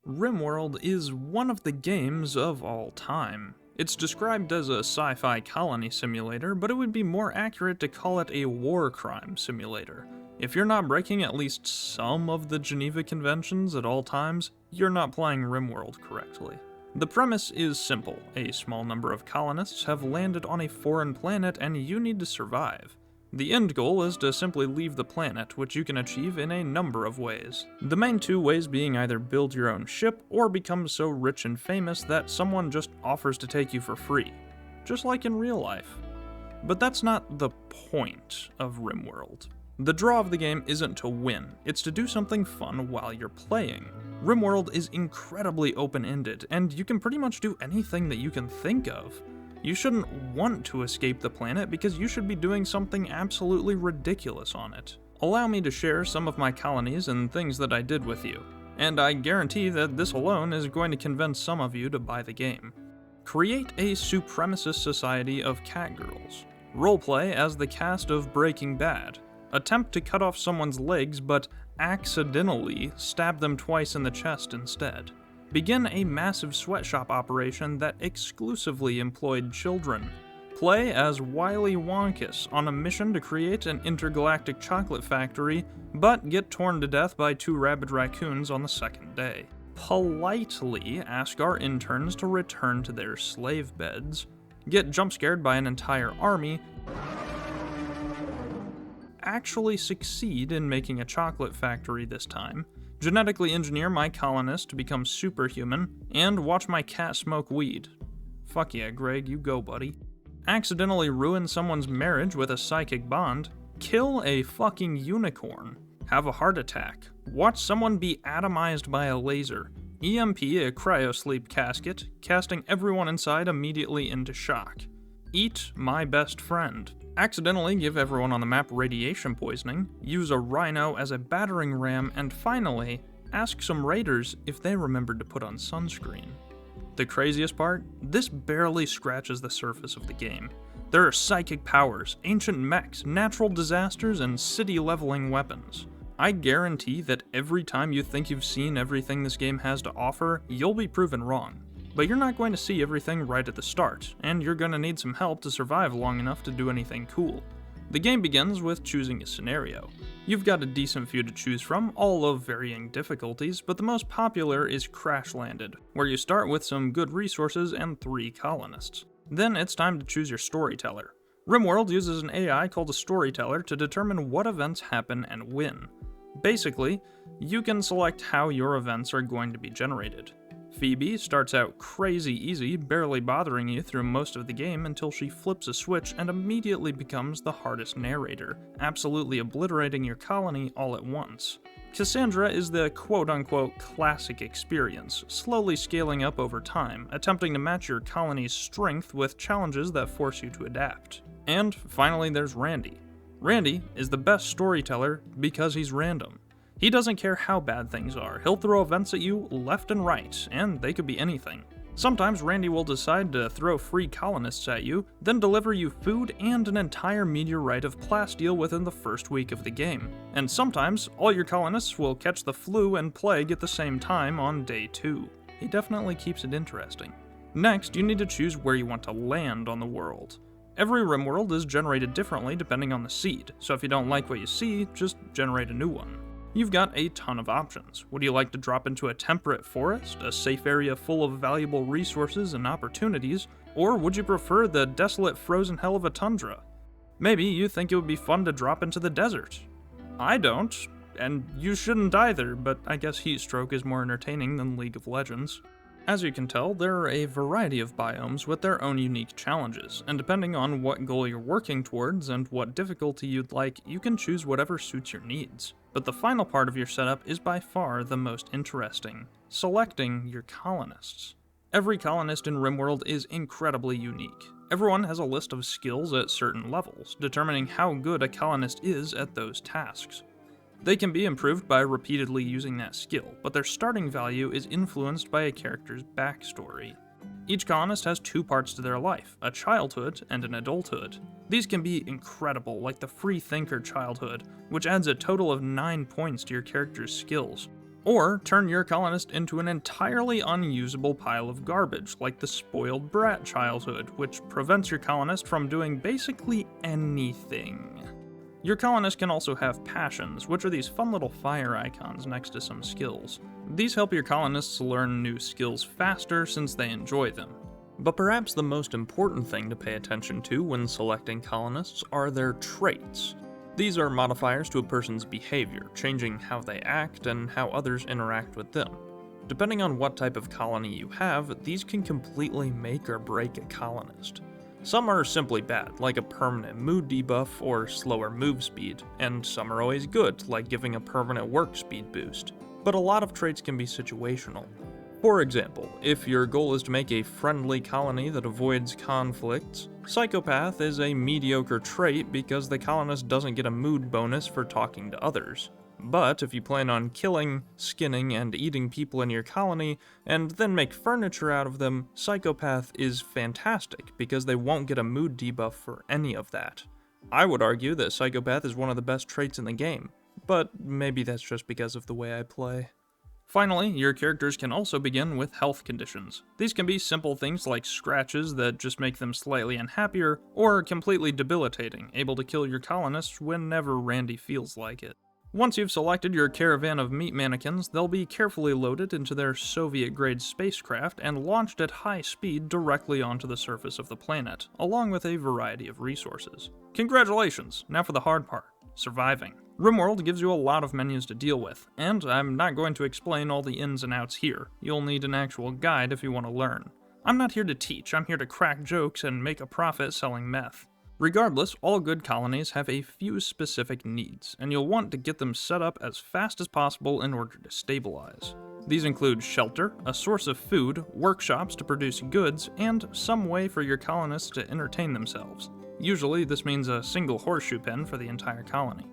Rimworld is one of the games of all time. It's described as a sci-fi colony simulator, but it would be more accurate to call it a war crime simulator. If you're not breaking at least some of the Geneva Conventions at all times, you're not playing Rimworld correctly. The premise is simple. A small number of colonists have landed on a foreign planet and you need to survive. The end goal is to simply leave the planet, which you can achieve in a number of ways. The main two ways being either build your own ship or become so rich and famous that someone just offers to take you for free, just like in real life. But that's not the point of Rimworld. The draw of the game isn't to win, it's to do something fun while you're playing. Rimworld is incredibly open-ended, and you can pretty much do anything that you can think of. You shouldn't want to escape the planet because you should be doing something absolutely ridiculous on it. Allow me to share some of my colonies and things that I did with you, and I guarantee that this alone is going to convince some of you to buy the game. Create a supremacist society of catgirls. Roleplay as the cast of Breaking Bad. Attempt to cut off someone's legs but accidentally stab them twice in the chest instead. Begin a massive sweatshop operation that exclusively employed children. Play as Willy Wonkus on a mission to create an intergalactic chocolate factory, but get torn to death by two rabid raccoons on the second day. Politely ask our interns to return to their slave beds. Get jump-scared by an entire army. Actually succeed in making a chocolate factory this time. Genetically engineer my colonists to become superhuman, and watch my cat smoke weed. Fuck yeah, Greg, you go, buddy. Accidentally ruin someone's marriage with a psychic bond. Kill a fucking unicorn. Have a heart attack. Watch someone be atomized by a laser. EMP a cryosleep casket, casting everyone inside immediately into shock. Eat my best friend. Accidentally give everyone on the map radiation poisoning, use a rhino as a battering ram, and finally, ask some raiders if they remembered to put on sunscreen. The craziest part? This barely scratches the surface of the game. There are psychic powers, ancient mechs, natural disasters, and city-leveling weapons. I guarantee that every time you think you've seen everything this game has to offer, you'll be proven wrong. But you're not going to see everything right at the start, and you're going to need some help to survive long enough to do anything cool. The game begins with choosing a scenario. You've got a decent few to choose from, all of varying difficulties, but the most popular is Crash Landed, where you start with some good resources and 3 colonists. Then it's time to choose your storyteller. Rimworld uses an AI called a storyteller to determine what events happen and when. Basically, you can select how your events are going to be generated. Phoebe starts out crazy easy, barely bothering you through most of the game until she flips a switch and immediately becomes the hardest narrator, absolutely obliterating your colony all at once. Cassandra is the quote-unquote classic experience, slowly scaling up over time, attempting to match your colony's strength with challenges that force you to adapt. And finally there's Randy. Randy is the best storyteller because he's random. He doesn't care how bad things are, he'll throw events at you left and right, and they could be anything. Sometimes Randy will decide to throw free colonists at you, then deliver you food and an entire meteorite of plasteel within the first week of the game. And sometimes, all your colonists will catch the flu and plague at the same time on day 2. He definitely keeps it interesting. Next, you need to choose where you want to land on the world. Every Rimworld is generated differently depending on the seed, so if you don't like what you see, just generate a new one. You've got a ton of options. Would you like to drop into a temperate forest, a safe area full of valuable resources and opportunities, or would you prefer the desolate frozen hell of a tundra? Maybe you think it would be fun to drop into the desert. I don't, and you shouldn't either, but I guess Heatstroke is more entertaining than League of Legends. As you can tell, there are a variety of biomes with their own unique challenges, and depending on what goal you're working towards and what difficulty you'd like, you can choose whatever suits your needs. But the final part of your setup is by far the most interesting: selecting your colonists. Every colonist in Rimworld is incredibly unique. Everyone has a list of skills at certain levels, determining how good a colonist is at those tasks. They can be improved by repeatedly using that skill, but their starting value is influenced by a character's backstory. Each colonist has 2 parts to their life, a childhood and an adulthood. These can be incredible, like the free thinker childhood, which adds a total of 9 points to your character's skills. Or turn your colonist into an entirely unusable pile of garbage, like the spoiled brat childhood, which prevents your colonist from doing basically anything. Your colonist can also have passions, which are these fun little fire icons next to some skills. These help your colonists learn new skills faster since they enjoy them. But perhaps the most important thing to pay attention to when selecting colonists are their traits. These are modifiers to a person's behavior, changing how they act and how others interact with them. Depending on what type of colony you have, these can completely make or break a colonist. Some are simply bad, like a permanent mood debuff or slower move speed, and some are always good, like giving a permanent work speed boost. But a lot of traits can be situational. For example, if your goal is to make a friendly colony that avoids conflicts, Psychopath is a mediocre trait because the colonist doesn't get a mood bonus for talking to others. But if you plan on killing, skinning, and eating people in your colony, and then make furniture out of them, Psychopath is fantastic because they won't get a mood debuff for any of that. I would argue that Psychopath is one of the best traits in the game, but maybe that's just because of the way I play. Finally, your characters can also begin with health conditions. These can be simple things like scratches that just make them slightly unhappier, or completely debilitating, able to kill your colonists whenever Randy feels like it. Once you've selected your caravan of meat mannequins, they'll be carefully loaded into their Soviet-grade spacecraft and launched at high speed directly onto the surface of the planet, along with a variety of resources. Congratulations! Now for the hard part, surviving. Rimworld gives you a lot of menus to deal with, and I'm not going to explain all the ins and outs here. You'll need an actual guide if you want to learn. I'm not here to teach, I'm here to crack jokes and make a profit selling meth. Regardless, all good colonies have a few specific needs, and you'll want to get them set up as fast as possible in order to stabilize. These include shelter, a source of food, workshops to produce goods, and some way for your colonists to entertain themselves. Usually, this means a single horseshoe pen for the entire colony.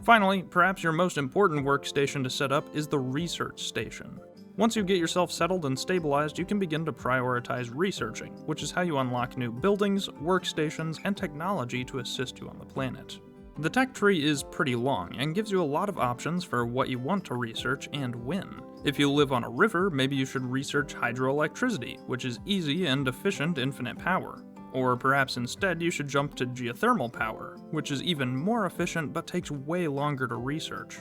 Finally, perhaps your most important workstation to set up is the research station. Once you get yourself settled and stabilized, you can begin to prioritize researching, which is how you unlock new buildings, workstations, and technology to assist you on the planet. The tech tree is pretty long and gives you a lot of options for what you want to research and when. If you live on a river, maybe you should research hydroelectricity, which is easy and efficient infinite power. Or perhaps instead you should jump to geothermal power, which is even more efficient but takes way longer to research.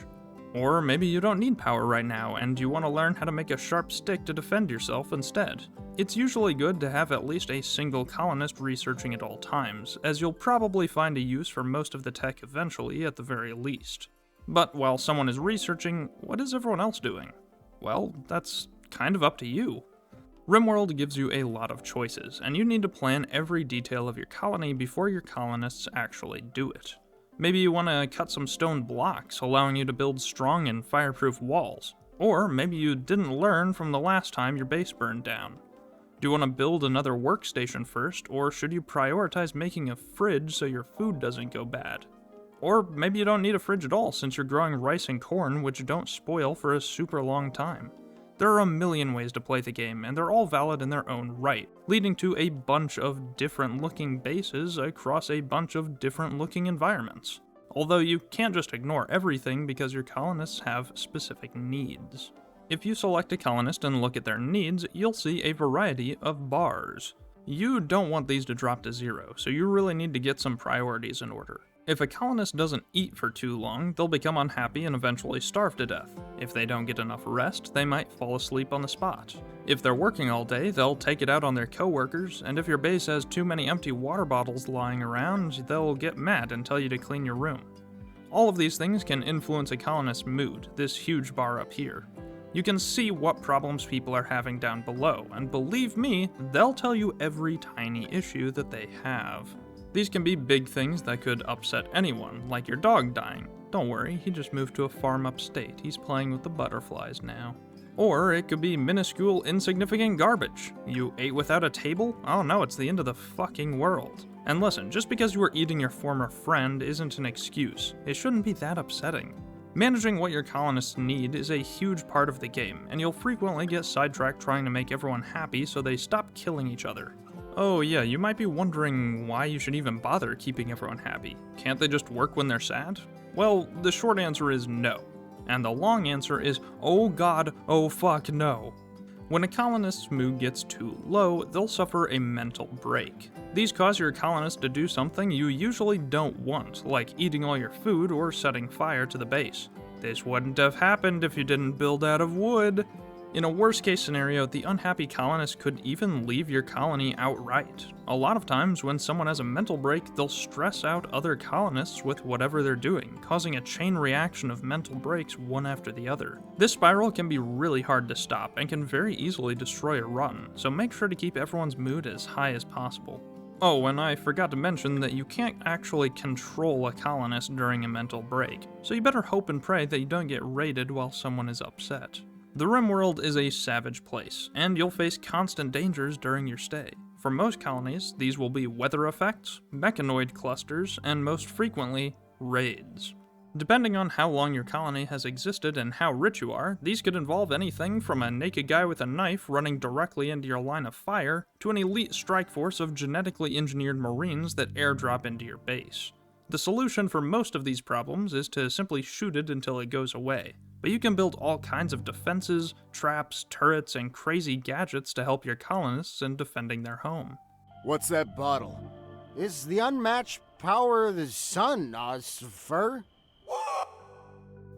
Or maybe you don't need power right now and you want to learn how to make a sharp stick to defend yourself instead. It's usually good to have at least a single colonist researching at all times, as you'll probably find a use for most of the tech eventually at the very least. But while someone is researching, what is everyone else doing? Well, that's kind of up to you. Rimworld gives you a lot of choices, and you need to plan every detail of your colony before your colonists actually do it. Maybe you want to cut some stone blocks, allowing you to build strong and fireproof walls. Or maybe you didn't learn from the last time your base burned down. Do you want to build another workstation first, or should you prioritize making a fridge so your food doesn't go bad? Or maybe you don't need a fridge at all since you're growing rice and corn, which don't spoil for a super long time. There are a million ways to play the game, and they're all valid in their own right, leading to a bunch of different looking bases across a bunch of different looking environments. Although you can't just ignore everything because your colonists have specific needs. If you select a colonist and look at their needs, you'll see a variety of bars. You don't want these to drop to 0, so you really need to get some priorities in order. If a colonist doesn't eat for too long, they'll become unhappy and eventually starve to death. If they don't get enough rest, they might fall asleep on the spot. If they're working all day, they'll take it out on their coworkers, and if your base has too many empty water bottles lying around, they'll get mad and tell you to clean your room. All of these things can influence a colonist's mood, this huge bar up here. You can see what problems people are having down below, and believe me, they'll tell you every tiny issue that they have. These can be big things that could upset anyone, like your dog dying. Don't worry, he just moved to a farm upstate. He's playing with the butterflies now. Or it could be minuscule, insignificant garbage. You ate without a table? Oh no, it's the end of the fucking world. And listen, just because you were eating your former friend isn't an excuse. It shouldn't be that upsetting. Managing what your colonists need is a huge part of the game, and you'll frequently get sidetracked trying to make everyone happy so they stop killing each other. Oh yeah, you might be wondering why you should even bother keeping everyone happy. Can't they just work when they're sad? Well, the short answer is no. And the long answer is, oh god, oh fuck no. When a colonist's mood gets too low, they'll suffer a mental break. These cause your colonists to do something you usually don't want, like eating all your food or setting fire to the base. This wouldn't have happened if you didn't build out of wood. In a worst-case scenario, the unhappy colonist could even leave your colony outright. A lot of times, when someone has a mental break, they'll stress out other colonists with whatever they're doing, causing a chain reaction of mental breaks one after the other. This spiral can be really hard to stop and can very easily destroy a run, so make sure to keep everyone's mood as high as possible. Oh, and I forgot to mention that you can't actually control a colonist during a mental break, so you better hope and pray that you don't get raided while someone is upset. The Rimworld is a savage place, and you'll face constant dangers during your stay. For most colonies, these will be weather effects, mechanoid clusters, and most frequently, raids. Depending on how long your colony has existed and how rich you are, these could involve anything from a naked guy with a knife running directly into your line of fire, to an elite strike force of genetically engineered marines that airdrop into your base. The solution for most of these problems is to simply shoot it until it goes away. But you can build all kinds of defenses, traps, turrets, and crazy gadgets to help your colonists in defending their home. What's that bottle? Is the unmatched power of the sun, Fur?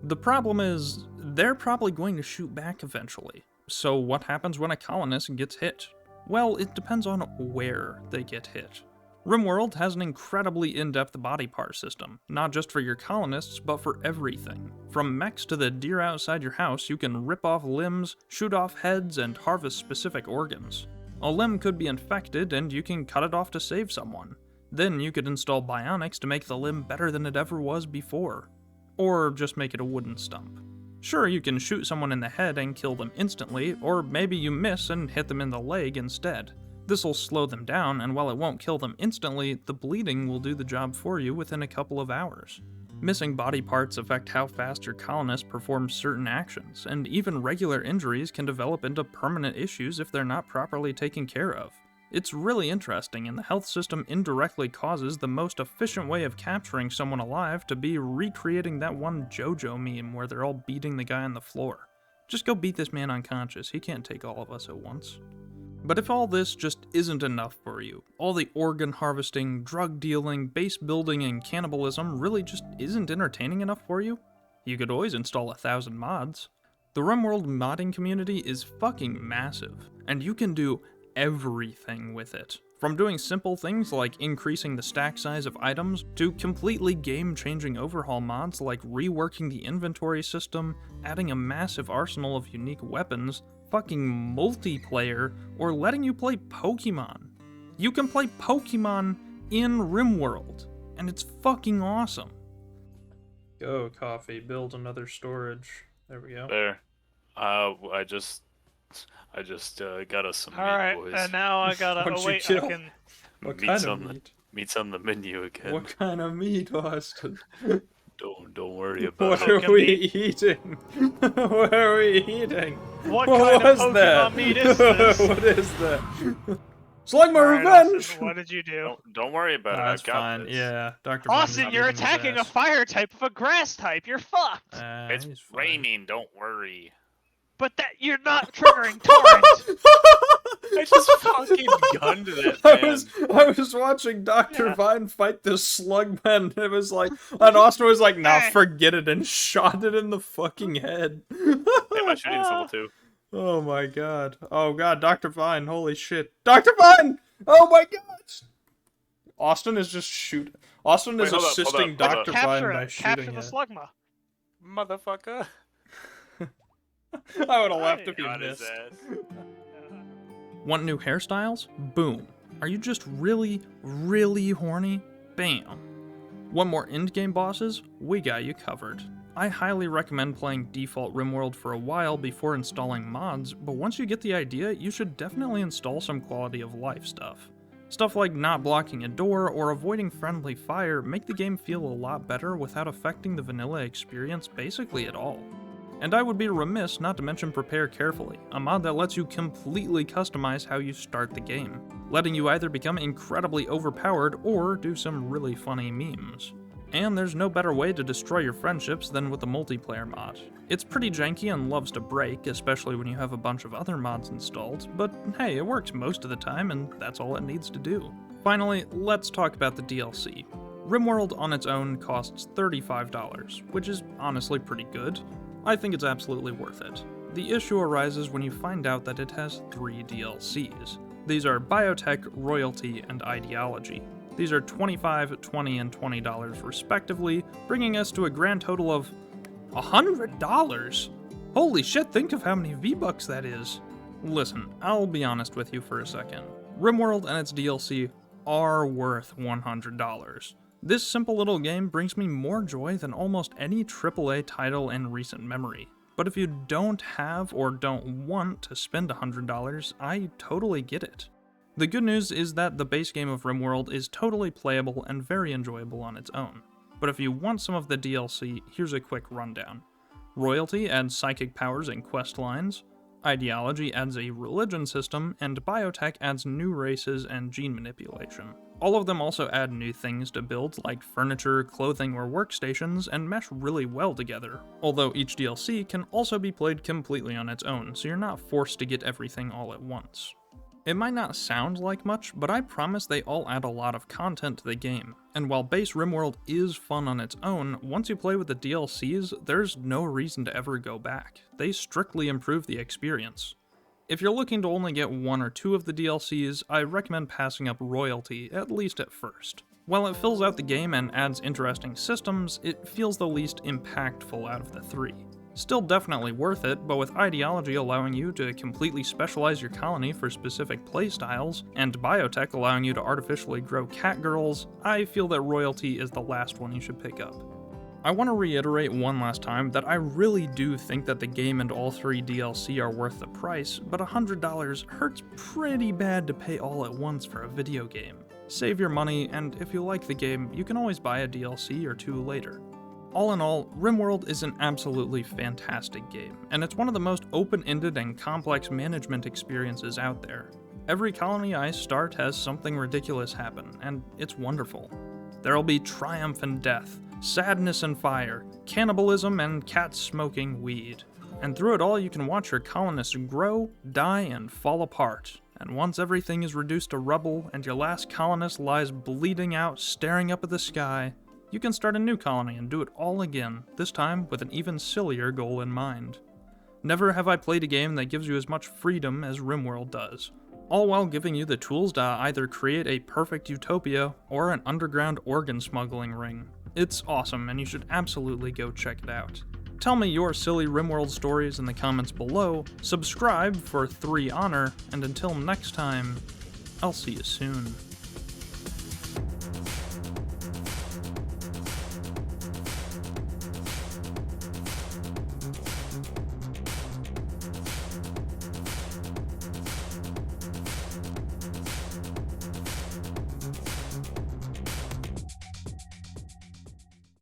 The problem is, they're probably going to shoot back eventually. So what happens when a colonist gets hit? Well, it depends on where they get hit. Rimworld has an incredibly in-depth body part system, not just for your colonists, but for everything. From mechs to the deer outside your house, you can rip off limbs, shoot off heads, and harvest specific organs. A limb could be infected, and you can cut it off to save someone. Then you could install bionics to make the limb better than it ever was before. Or just make it a wooden stump. Sure, you can shoot someone in the head and kill them instantly, or maybe you miss and hit them in the leg instead. This'll slow them down, and while it won't kill them instantly, the bleeding will do the job for you within a couple of hours. Missing body parts affect how fast your colonist performs certain actions, and even regular injuries can develop into permanent issues if they're not properly taken care of. It's really interesting, and the health system indirectly causes the most efficient way of capturing someone alive to be recreating that one JoJo meme where they're all beating the guy on the floor. Just go beat this man unconscious, he can't take all of us at once. But if all this just isn't enough for you, all the organ harvesting, drug dealing, base building, and cannibalism really just isn't entertaining enough for you, you could always install 1,000 mods. The Rimworld modding community is fucking massive, and you can do everything with it. From doing simple things like increasing the stack size of items, to completely game-changing overhaul mods like reworking the inventory system, adding a massive arsenal of unique weapons, fucking multiplayer, or letting you play Pokemon. You can play Pokemon in Rimworld, and it's fucking awesome. Go, coffee, build another storage. There we go. There. I just got us some meat, Alright, boys. and now I gotta. What'd Oh you wait, kill? I can. What Meat's kind of on meat? Meat's on the menu again. What kind of meat, Austin? Don't worry about What it. are we eating? What are we eating? What kind of was Pokemon that? meat is this? What is that? Slug my Alright, revenge! Austin, what did you do? Don't worry about it. That's I got fine. this. Yeah, Dr. Bond is Austin, you're beating his attacking a ass. fire type of a grass type. You're fucked. It's He's fine. raining. Don't worry. But that you're not triggering torrent. I just fucking gunned that man. I was watching Dr. Yeah. Vine fight this slug man, and it was like, and Austin was like, nah, Hey. forget it, and shot it in the fucking head. Hey, my shooting's level 2. Oh my god. Oh god, Dr. Vine, holy shit. Dr. Vine! Oh my god! Austin is just shooting. Austin is Wait, hold up, assisting hold up, hold Dr. up. Vine Capture by it. shooting Capture the it. slugma. Motherfucker. I would have left if you Got his missed. ass. Want new hairstyles? Boom. Are you just really, really horny? Bam. Want more endgame bosses? We got you covered. I highly recommend playing default Rimworld for a while before installing mods, but once you get the idea, you should definitely install some quality of life stuff. Stuff like not blocking a door or avoiding friendly fire make the game feel a lot better without affecting the vanilla experience basically at all. And I would be remiss not to mention Prepare Carefully, a mod that lets you completely customize how you start the game, letting you either become incredibly overpowered or do some really funny memes. And there's no better way to destroy your friendships than with the multiplayer mod. It's pretty janky and loves to break, especially when you have a bunch of other mods installed, but hey, it works most of the time and that's all it needs to do. Finally, let's talk about the DLC. Rimworld on its own costs $35, which is honestly pretty good. I think it's absolutely worth it. The issue arises when you find out that it has 3 DLCs. These are Biotech, Royalty, and Ideology. These are $25, $20, and $20 respectively, bringing us to a grand total of $100! Holy shit, think of how many V-Bucks that is! Listen, I'll be honest with you for a second. Rimworld and its DLC are worth $100. This simple little game brings me more joy than almost any AAA title in recent memory. But if you don't have or don't want to spend $100, I totally get it. The good news is that the base game of Rimworld is totally playable and very enjoyable on its own. But if you want some of the DLC, here's a quick rundown. Royalty adds psychic powers and quest lines, Ideology adds a religion system, and Biotech adds new races and gene manipulation. All of them also add new things to build like furniture, clothing, or workstations, and mesh really well together. Although each DLC can also be played completely on its own, so you're not forced to get everything all at once. It might not sound like much, but I promise they all add a lot of content to the game, and while base Rimworld is fun on its own, once you play with the DLCs, there's no reason to ever go back. They strictly improve the experience. If you're looking to only get 1 or 2 of the DLCs, I recommend passing up Royalty, at least at first. While it fills out the game and adds interesting systems, it feels the least impactful out of the 3. Still definitely worth it, but with Ideology allowing you to completely specialize your colony for specific playstyles, and Biotech allowing you to artificially grow catgirls, I feel that Royalty is the last one you should pick up. I want to reiterate one last time that I really do think that the game and all 3 DLC are worth the price, but $100 hurts pretty bad to pay all at once for a video game. Save your money, and if you like the game, you can always buy a DLC or 2 later. All in all, Rimworld is an absolutely fantastic game, and it's one of the most open-ended and complex management experiences out there. Every colony I start has something ridiculous happen, and it's wonderful. There'll be triumph and death, sadness and fire, cannibalism and cats smoking weed. And through it all you can watch your colonists grow, die, and fall apart. And once everything is reduced to rubble and your last colonist lies bleeding out staring up at the sky, you can start a new colony and do it all again, this time with an even sillier goal in mind. Never have I played a game that gives you as much freedom as Rimworld does, all while giving you the tools to either create a perfect utopia or an underground organ smuggling ring. It's awesome, and you should absolutely go check it out. Tell me your silly Rimworld stories in the comments below, subscribe for 3 honor, and until next time, I'll see you soon.